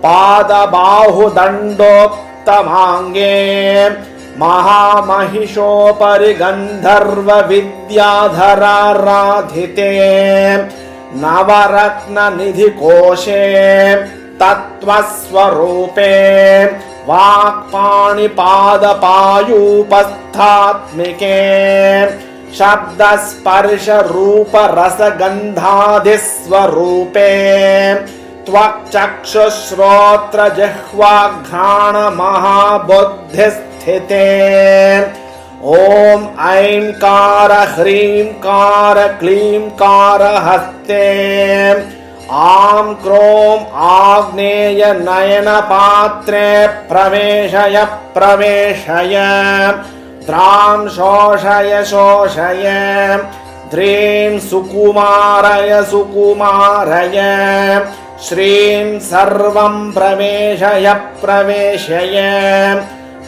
पादबाहुदण्डोत्तमाङ्गे महामहिषोपरि गन्धर्व विद्याधराराधिते नवरत्ननिधिकोशे तत्त्वस्वरूपे वाक्पाणिपादपायूपस्थात्मिके शब्दस्पर्शरूपरसगन्धादिस्वरूपे त्वक्चक्षुश्रोत्रजिह्वाघ्राणमहाबुद्धिस्थिते ॐ ऐंकार ह्रींकार क्लींकार हस्ते आं क्रों आग्नेय नयन पात्रे प्रवेशय प्रवेशय द्रां शोषय शोषय द्रीं सुकुमारय सुकुमारय श्रीं सर्वं प्रवेशय प्रवेशय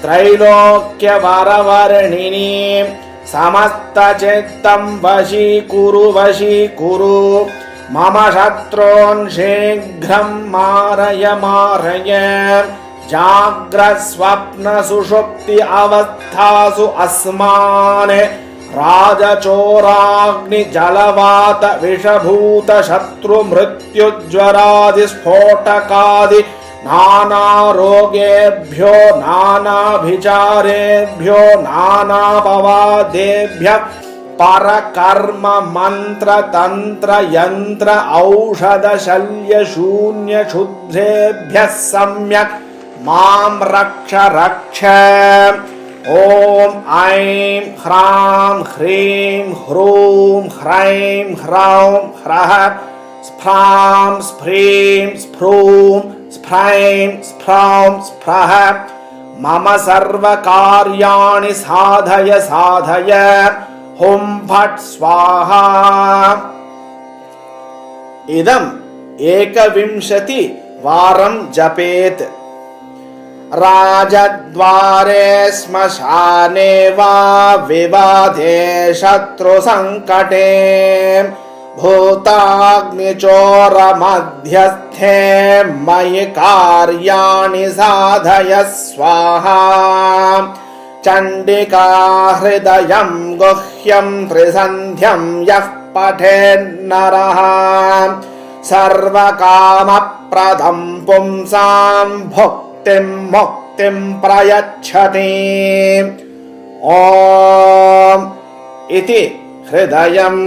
त्रैलोक्यवरवर्णिनी समस्तचित्तं वशीकुरु वशीकुरु मम शत्रून् शीघ्रं मारय मारय जाग्रस्वप्नसुषुप्ति अवस्थासु अस्मान् राजचोराग्निजलवात विषभूत शत्रुमृत्युज्वरादि स्फोटकादि नानारोगेभ्यो नानाभिचारेभ्यो नानापवादेभ्यः परकर्म मंत्र तंत्र यंत्र औषध शल्य शून्य क्षुद्रेभ्यः सम्यक् मां रक्ष रक्ष ॐ ऐं ह्रां ह्रीं ह्रूं ह्रैं ह्रौं ह्रः स्फ्रां स्फ्रीं स्फ्रूं स्फ्रैं स्फ्रौं स्फ्रः मम सर्वकार्याणि साधय साधय हुं फट् स्वाहा। इदं 21 वारं जपेत्। राजद्वारे श्मशाने वा विवादे शत्रुसङ्कटे भूताग्निचोरमध्यस्थे मयि कार्याणि साधय स्वाहा। चण्डिका हृदयं गुह्यं त्रिसन्ध्यं यः पठेन्नरः सर्वकामप्रदं पुंसां भुक्तिं मुक्तिं प्रयच्छति। ॐ इति हृदयं